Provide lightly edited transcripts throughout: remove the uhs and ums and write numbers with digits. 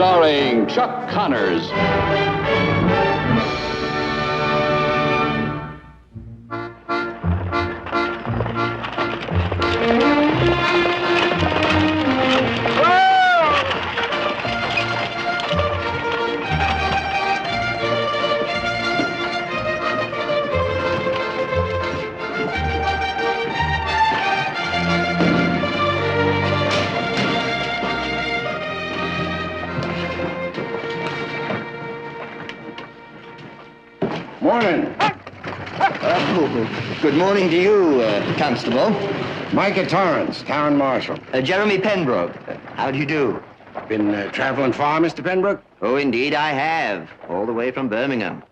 starring Chuck Connors. Morning. Good morning to you, Constable. Micah Torrance, Town Marshal. Jeremy Penbrook. How do you do? Been traveling far, Mr. Penbrook? Oh, indeed I have. All the way from Birmingham.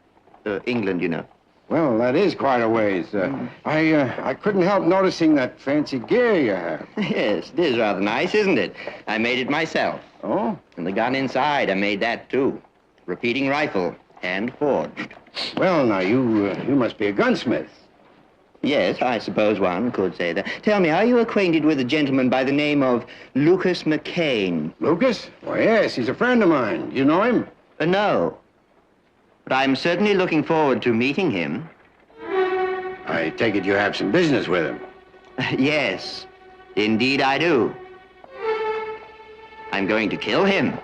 England, you know. Well, that is quite a ways. I couldn't help noticing that fancy gear you have. Yes, it is rather nice, isn't it? I made it myself. Oh? And the gun inside, I made that, too. Repeating rifle, hand forged. Well, now, you must be a gunsmith. Yes, I suppose one could say that. Tell me, are you acquainted with a gentleman by the name of Lucas McCain? Lucas? Why, yes, he's a friend of mine. You know him? No. But I'm certainly looking forward to meeting him. I take it you have some business with him. Yes, indeed I do. I'm going to kill him.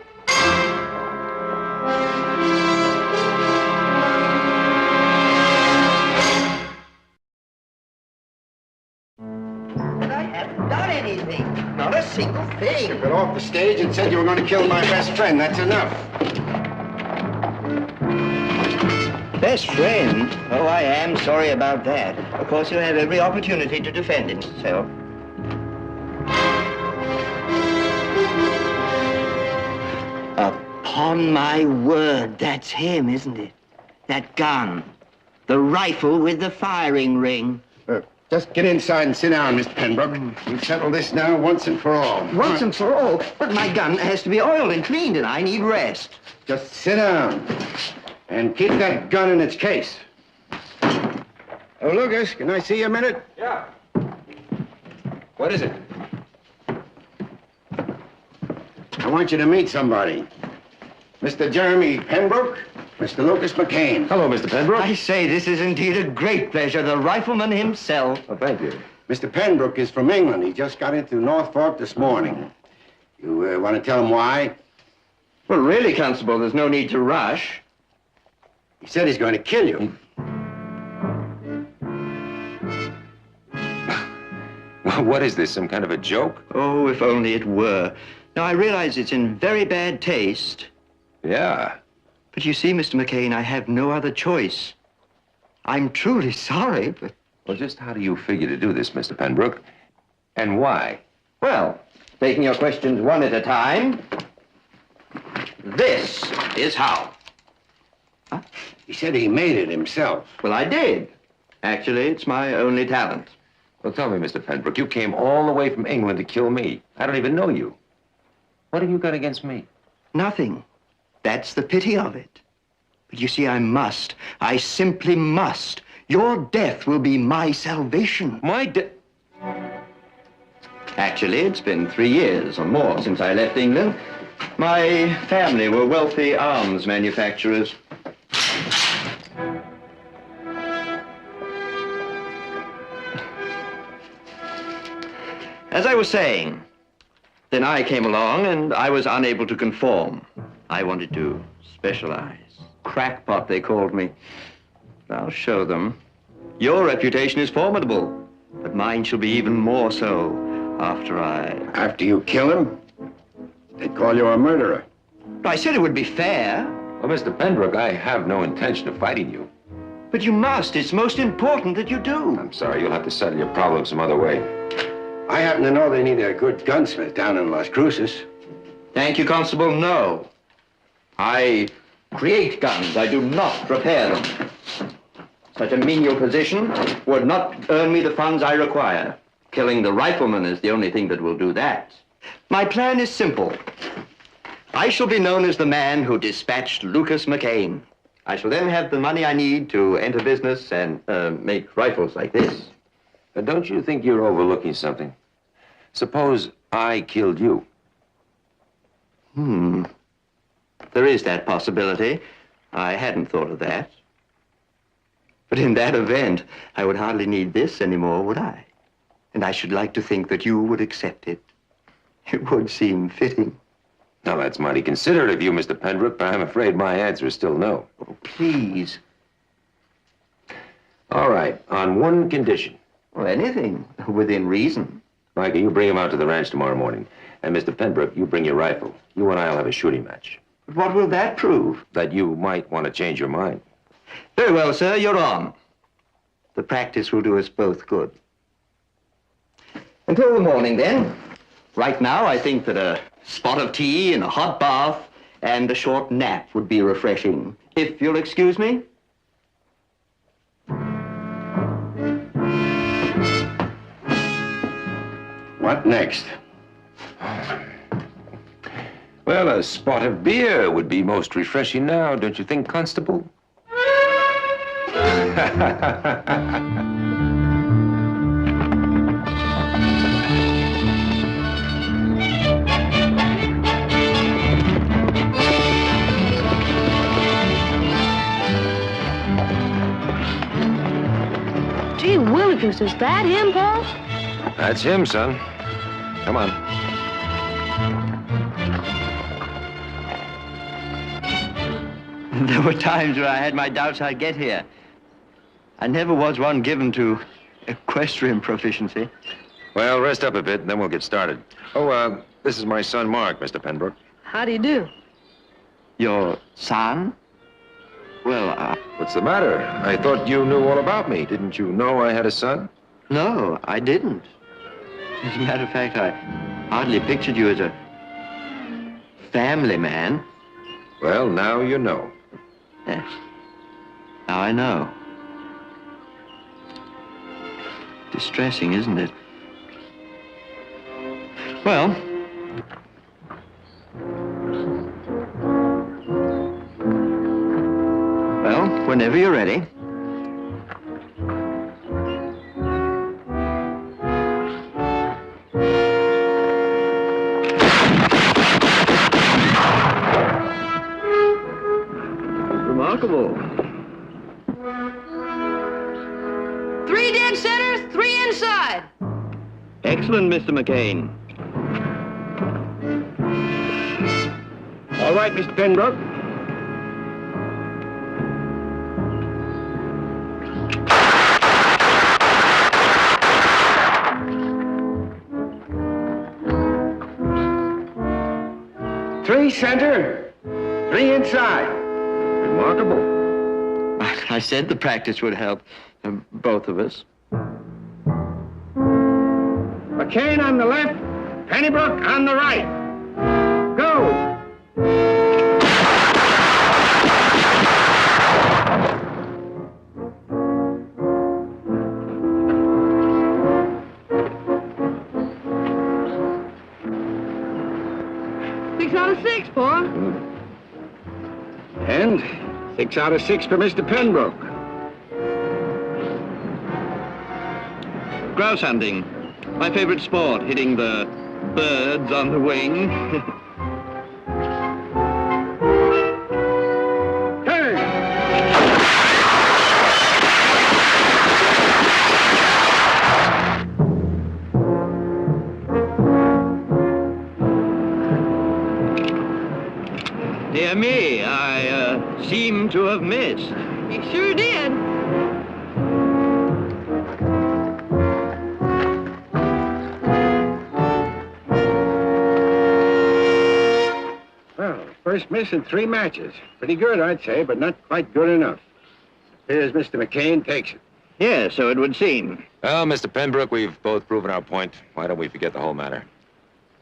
But I haven't done anything. Not a single thing. You got off the stage and said you were going to kill my best friend. That's enough. Best friend? Oh, I am sorry about that. Of course, he'll have every opportunity to defend himself. Upon my word, that's him, isn't it? That gun. The rifle with the firing ring. Just get inside and sit down, Mr. Penbrook. We've settled this now once and for all. Once and for all? But my gun has to be oiled and cleaned, and I need rest. Just sit down. And keep that gun in its case. Oh, Lucas, can I see you a minute? Yeah. What is it? I want you to meet somebody. Mr. Jeremy Penbrook, Mr. Lucas McCain. Hello, Mr. Penbrook. I say, this is indeed a great pleasure. The rifleman himself. Oh, thank you. Mr. Penbrook is from England. He just got into North Fork this morning. You want to tell him why? Well, really, Constable, there's no need to rush. He said he's going to kill you. What is this, some kind of a joke? Oh, if only it were. Now, I realize it's in very bad taste. Yeah. But you see, Mr. McCain, I have no other choice. I'm truly sorry, but... Well, just how do you figure to do this, Mr. Penbrook? And why? Well, taking your questions one at a time, this is how. Huh? He said he made it himself. Well, I did. Actually, it's my only talent. Well, tell me, Mr. Penbrook, you came all the way from England to kill me. I don't even know you. What have you got against me? Nothing. That's the pity of it. But you see, I simply must. Your death will be my salvation. My death? Actually, it's been 3 years or more since I left England. My family were wealthy arms manufacturers. As I was saying, then I came along and I was unable to conform. I wanted to specialize. Crackpot, they called me. I'll show them. Your reputation is formidable, but mine shall be even more so after After you kill him? They'd call you a murderer. I said it would be fair. Well, Mr. Penbrook, I have no intention of fighting you. But you must. It's most important that you do. I'm sorry, you'll have to settle your problem some other way. I happen to know they need a good gunsmith down in Las Cruces. Thank you, Constable. No. I create guns. I do not repair them. Such a menial position would not earn me the funds I require. Killing the rifleman is the only thing that will do that. My plan is simple. I shall be known as the man who dispatched Lucas McCain. I shall then have the money I need to enter business and make rifles like this. Don't you think you're overlooking something? Suppose I killed you. There is that possibility. I hadn't thought of that. But in that event, I would hardly need this anymore, would I? And I should like to think that you would accept it. It would seem fitting. Now, that's mighty considerate of you, Mr. Pembroke, but I'm afraid my answer is still no. Oh, please. All right, on one condition. Well, anything within reason. Micah, you bring him out to the ranch tomorrow morning. And Mr. Pembroke, you bring your rifle. You and I will have a shooting match. But what will that prove? That you might want to change your mind. Very well, sir, you're on. The practice will do us both good. Until the morning, then. Right now, I think that a spot of tea and a hot bath and a short nap would be refreshing. If you'll excuse me. What next? Well, a spot of beer would be most refreshing now, don't you think, Constable? Gee willikers, is that him, Paul? That's him, son. Come on. There were times where I had my doubts I'd get here. I never was one given to equestrian proficiency. Well, rest up a bit, and then we'll get started. Oh, this is my son, Mark, Mr. Pembroke. How do you do? Your son? Well, What's the matter? I thought you knew all about me. Didn't you know I had a son? no, I didn't. As a matter of fact, I hardly pictured you as a family man. Well, now you know. Yes. Now I know. Distressing, isn't it? Well, whenever you're ready. Remarkable. 3 dead center, 3 inside. Excellent, Mr. McCain. All right, Mr. Pembroke. Three center, 3 inside. Remarkable. I said the practice would help both of us. McCain on the left, Pennybrook on the right. Go! Six out of 6, Paul. And 6 out of 6 for Mr. Pembroke. Grouse hunting. My favorite sport, hitting the birds on the wing. Turn! Dear me, I seem to have missed. You sure did. Well, first miss in 3 matches. Pretty good, I'd say, but not quite good enough. Here's Mr. McCain takes it. Yes, so it would seem. Well, Mr. Pembroke, we've both proven our point. Why don't we forget the whole matter?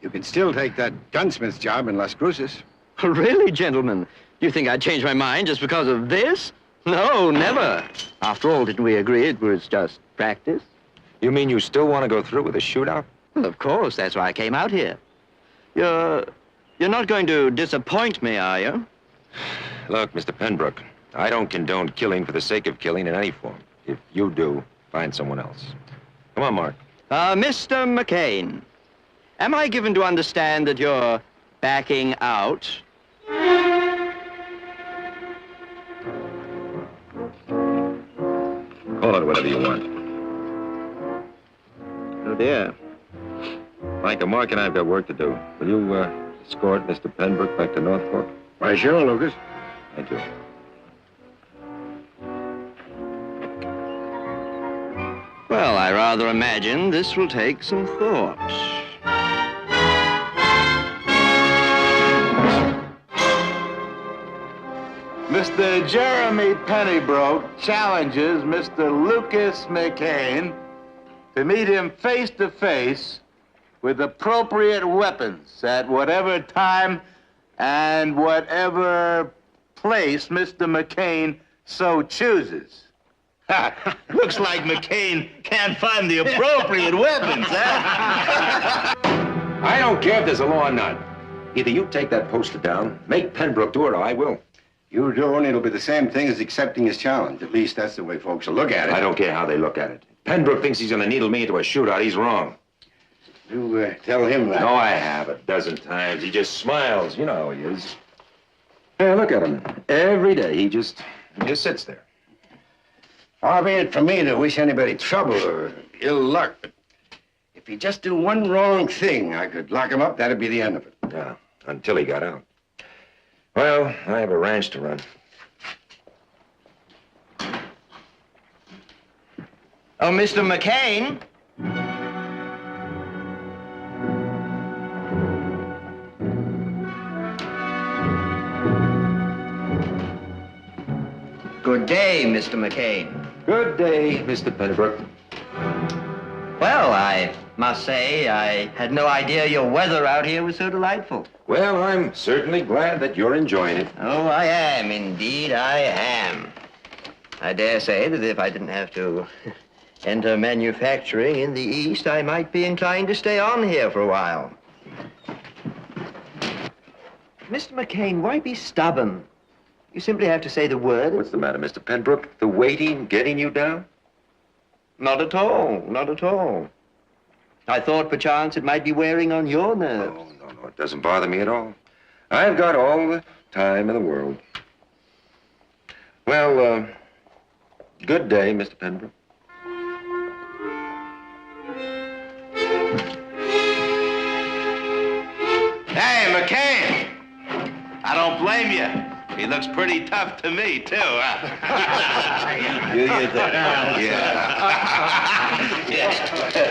You can still take that gunsmith's job in Las Cruces. Really, gentlemen? Do you think I'd change my mind just because of this? No, never. After all, didn't we agree it was just practice? You mean you still want to go through with a shootout? Well, of course, that's why I came out here. You're not going to disappoint me, are you? Look, Mr. Pembroke, I don't condone killing for the sake of killing in any form. If you do, find someone else. Come on, Mark. Mr. McCain, am I given to understand that you're backing out? Call it whatever you want. Oh, dear. Micah, Mark and I have got work to do. Will you escort Mr. Penbrook back to Northport? Why, sure, Lucas. Thank you. Well, I rather imagine this will take some thought. Mr. Jeremy Pennybrook challenges Mr. Lucas McCain to meet him face to face with appropriate weapons at whatever time and whatever place Mr. McCain so chooses. Ha! Looks like McCain can't find the appropriate weapons, huh? I don't care if there's a law or not. Either you take that poster down, make Penbrook do it, or I will. You do, and it'll be the same thing as accepting his challenge. At least that's the way folks will look at it. I don't care how they look at it. Penbrook thinks he's going to needle me into a shootout. He's wrong. You tell him that. No, I have a dozen times. He just smiles. You know how he is. Yeah, look at him. Every day, he just sits there. Far be it from me to wish anybody trouble or ill luck, but if he'd just do one wrong thing, I could lock him up. That'd be the end of it. Yeah, until he got out. Well, I have a ranch to run. Oh, Mr. McCain? Good day, Mr. McCain. Good day, Mr. Penbrook. Well, I must say, I had no idea your weather out here was so delightful. Well, I'm certainly glad that you're enjoying it. Oh, I am. Indeed, I am. I dare say that if I didn't have to enter manufacturing in the East, I might be inclined to stay on here for a while. Mr. McCain, why be stubborn? You simply have to say the word. What's the matter, Mr. Penbrook? The waiting getting you down? Not at all. Not at all. I thought perchance it might be wearing on your nerves. Oh, no, it doesn't bother me at all. I've got all the time in the world. Well, good day, Mr. Penbrook. Hey, McCain! I don't blame you. He looks pretty tough to me, too, huh? Do you think? Yeah.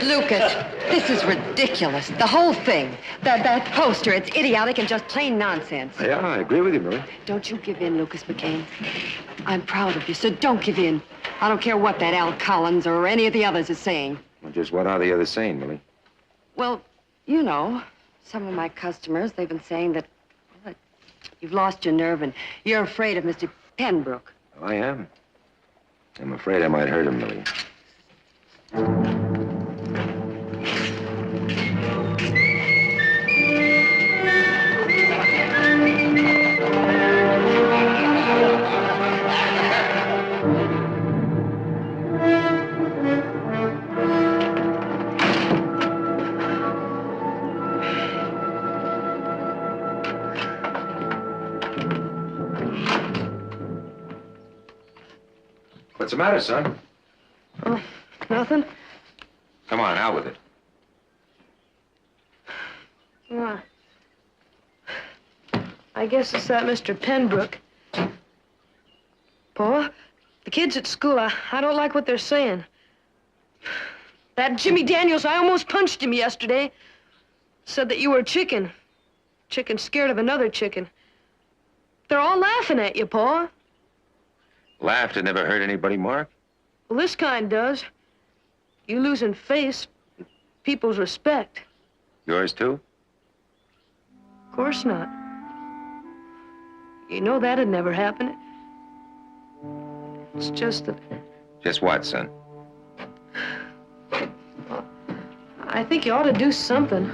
Lucas, this is ridiculous. The whole thing. That poster, it's idiotic and just plain nonsense. Yeah, I agree with you, Millie. Don't you give in, Lucas McCain. I'm proud of you, so don't give in. I don't care what that Al Collins or any of the others is saying. Well, just what are the others saying, Millie? Well, you know, some of my customers, they've been saying that you've lost your nerve and you're afraid of Mr. Penbrook. Well, I am. I'm afraid I might hurt him, Millie. What's the matter, son? Oh, nothing? Come on, out with it. I guess it's that Mr. Penbrook. Pa, the kids at school, I don't like what they're saying. That Jimmy Daniels, I almost punched him yesterday. Said that you were a chicken. Chicken scared of another chicken. They're all laughing at you, Pa. Laughed and never hurt anybody, Mark? Well, this kind does. You losing face, people's respect. Yours, too? Of course not. You know that'd never happen. It's just that Just what, son? I think you ought to do something.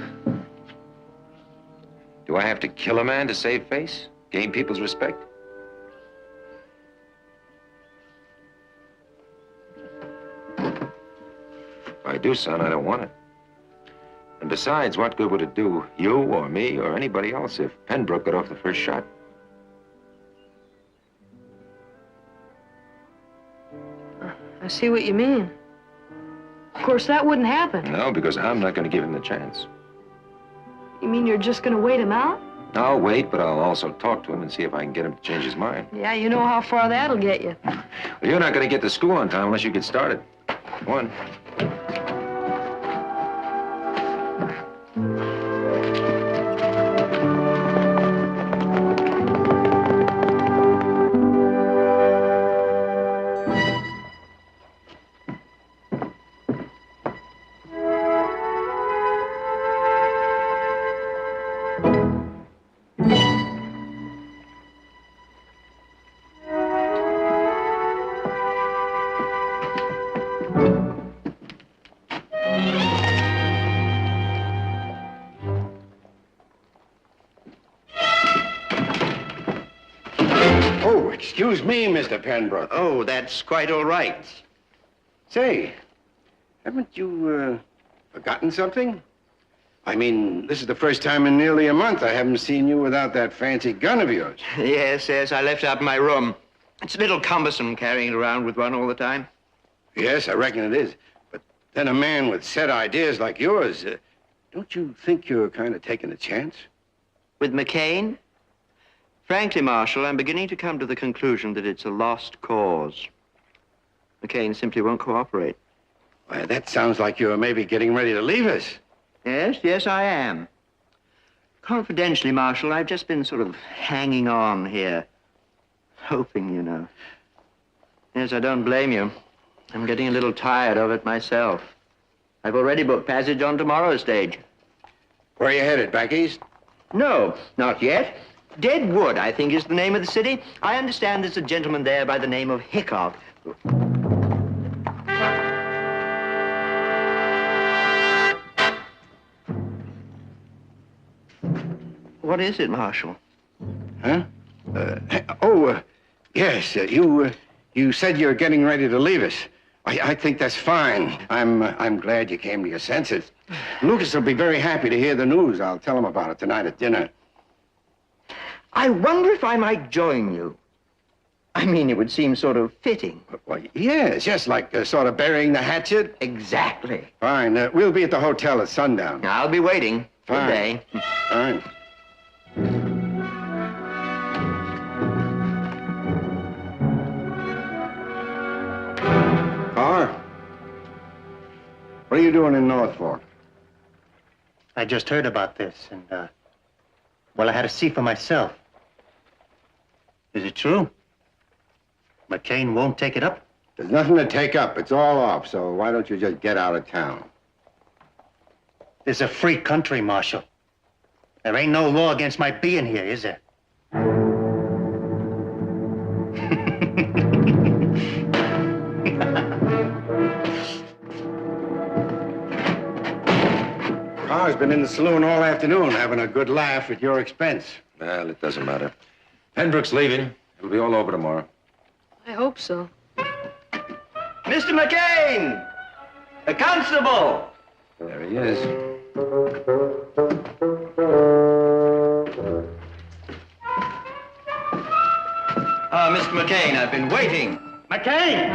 Do I have to kill a man to save face? Gain people's respect? If I do, son, I don't want it. And besides, what good would it do you or me or anybody else if Penbrook got off the first shot? I see what you mean. Of course, that wouldn't happen. No, because I'm not going to give him the chance. You mean you're just gonna wait him out? I'll wait, but I'll also talk to him and see if I can get him to change his mind. Yeah, you know how far that'll get you. Well, you're not going to get to school on time unless you get started. Come on. Oh, excuse me, Mr. Penbrook. Oh, that's quite all right. Say, haven't you, forgotten something? I mean, this is the first time in nearly a month I haven't seen you without that fancy gun of yours. Yes, I left it up in my room. It's a little cumbersome carrying it around with one all the time. Yes, I reckon it is. But then a man with set ideas like yours, don't you think you're kind of taking a chance? With McCain? Frankly, Marshal, I'm beginning to come to the conclusion that it's a lost cause. McCain simply won't cooperate. Why, that sounds like you're maybe getting ready to leave us. Yes, I am. Confidentially, Marshal, I've just been sort of hanging on here. Hoping, you know. Yes, I don't blame you. I'm getting a little tired of it myself. I've already booked passage on tomorrow's stage. Where are you headed, back east? No, not yet. Deadwood, I think, is the name of the city. I understand there's a gentleman there by the name of Hickok. What is it, Marshal? Huh? Yes, you said you're getting ready to leave us. I think that's fine. I'm glad you came to your senses. Lucas will be very happy to hear the news. I'll tell him about it tonight at dinner. I wonder if I might join you. I mean, it would seem sort of fitting. Well, yes, just like sort of burying the hatchet. Exactly. Fine. We'll be at the hotel at sundown. I'll be waiting. Fine. Good day. Fine. Carr, what are you doing in North Fork? I just heard about this, and, well, I had to see for myself. Is it true? McCain won't take it up? There's nothing to take up. It's all off, so why don't you just get out of town? This is a free country, Marshal. There ain't no law against my being here, is there? Carr's been in the saloon all afternoon having a good laugh at your expense. Well, it doesn't matter. Penbrook's leaving. It'll be all over tomorrow. I hope so. Mr. McCain! The constable! There he is. Ah, Mr. McCain, I've been waiting. McCain!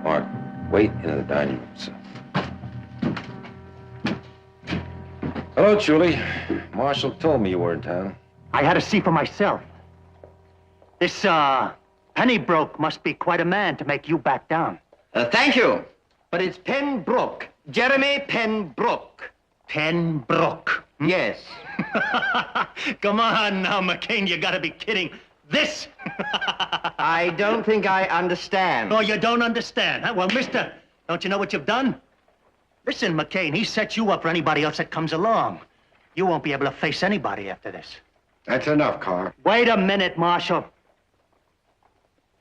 Mark, wait in the dining room, sir. Hello, Julie. Marshal told me you were in town. I had to see for myself. This, Pennybrook must be quite a man to make you back down. Thank you. But it's Penbrook. Jeremy Penbrook. Penbrook. Yes. Come on now, McCain, you gotta be kidding. This? I don't think I understand. Oh, you don't understand, huh? Well, mister, don't you know what you've done? Listen, McCain, he set you up for anybody else that comes along. You won't be able to face anybody after this. That's enough, Carr. Wait a minute, Marshal.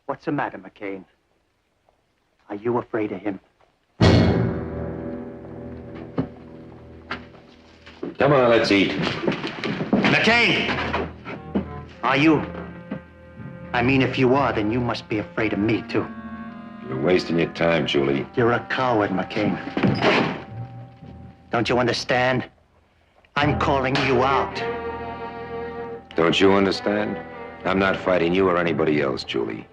What's the matter, McCain? Are you afraid of him? Come on, let's eat. McCain! Are you? I mean, if you are, then you must be afraid of me, too. You're wasting your time, Julie. You're a coward, McCain. Don't you understand? I'm calling you out. Don't you understand? I'm not fighting you or anybody else, Julie.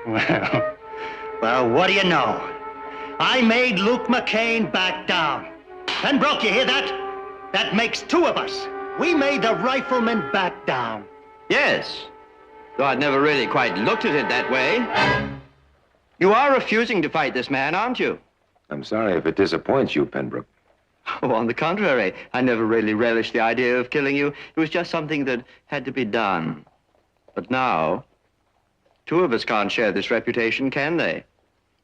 Well, what do you know? I made Luke McCain back down. Pembroke, you hear that? That makes two of us. We made the rifleman back down. Yes, though I'd never really quite looked at it that way. You are refusing to fight this man, aren't you? I'm sorry if it disappoints you, Pembroke. Oh, on the contrary, I never really relished the idea of killing you. It was just something that had to be done. But now, two of us can't share this reputation, can they?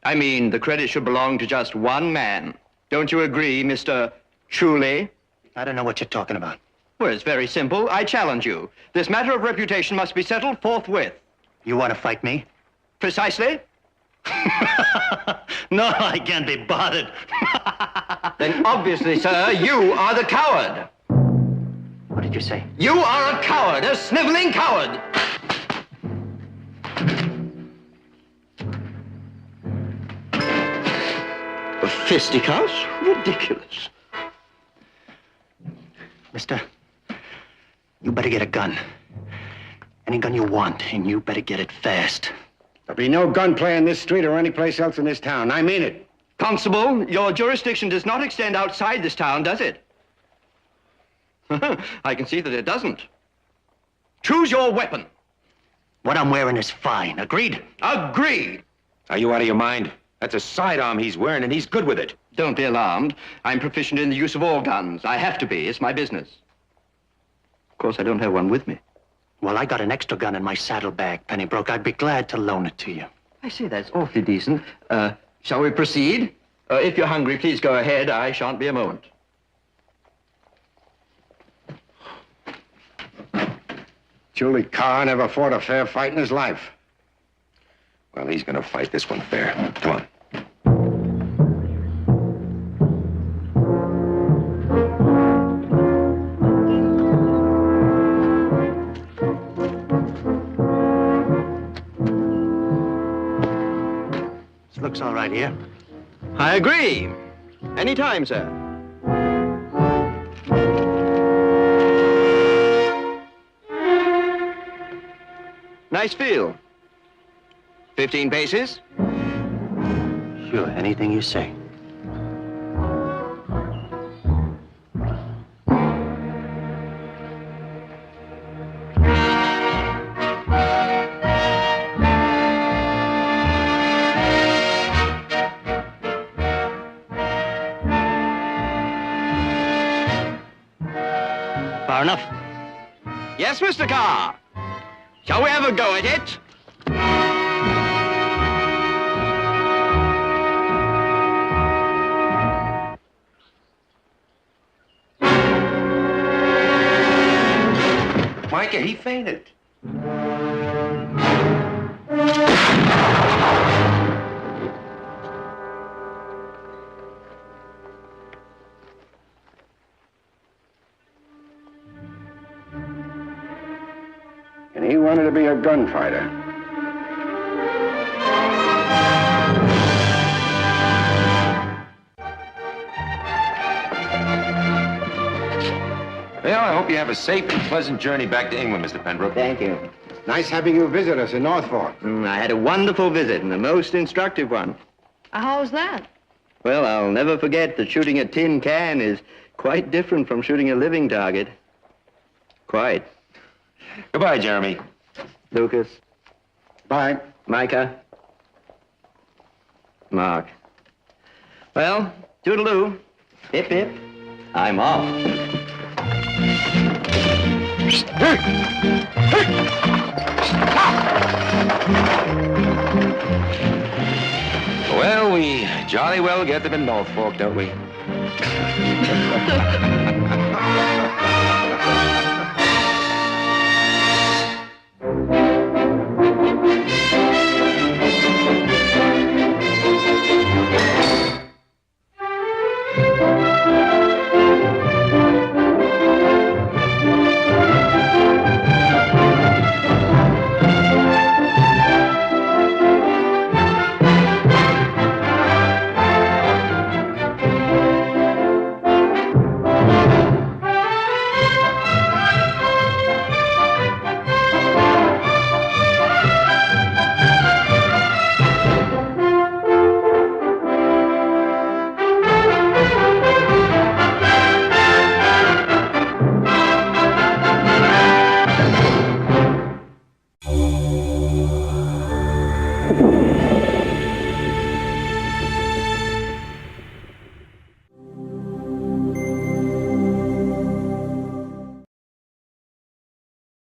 I mean, the credit should belong to just one man. Don't you agree, Mr. Truly? I don't know what you're talking about. Well, it's very simple. I challenge you. This matter of reputation must be settled forthwith. You want to fight me? Precisely? No, I can't be bothered. Then obviously, sir, you are the coward. What did you say? You are a coward, a sniveling coward. Fisticuffs? Ridiculous. Mister, you better get a gun. Any gun you want, and you better get it fast. There'll be no gunplay in this street or any place else in this town. I mean it. Constable, your jurisdiction does not extend outside this town, does it? I can see that it doesn't. Choose your weapon. What I'm wearing is fine. Agreed? Agreed. Are you out of your mind? That's a sidearm he's wearing, and he's good with it. Don't be alarmed. I'm proficient in the use of all guns. I have to be. It's my business. Of course, I don't have one with me. Well, I got an extra gun in my saddlebag, Pennybrook. I'd be glad to loan it to you. I see, that's awfully decent. Shall we proceed? If you're hungry, please go ahead. I shan't be a moment. Julie Carr never fought a fair fight in his life. Well, he's gonna fight this one fair. Come on. This looks all right here. I agree. Anytime, sir. Nice feel. 15 paces? Sure, anything you say. Far enough? Yes, Mr. Carr. Shall we have a go at it? Micah, he fainted. And he wanted to be a gunfighter. Well, I hope you have a safe and pleasant journey back to England, Mr. Pembroke. Thank you. Nice having you visit us in Norfolk. I had a wonderful visit and a most instructive one. How was that? Well, I'll never forget that shooting a tin can is quite different from shooting a living target. Quite. Goodbye, Jeremy. Lucas. Bye. Micah. Mark. Well, toodaloo. Hip, hip. I'm off. Well, we jolly well get them in Norfolk, don't we? Thank you.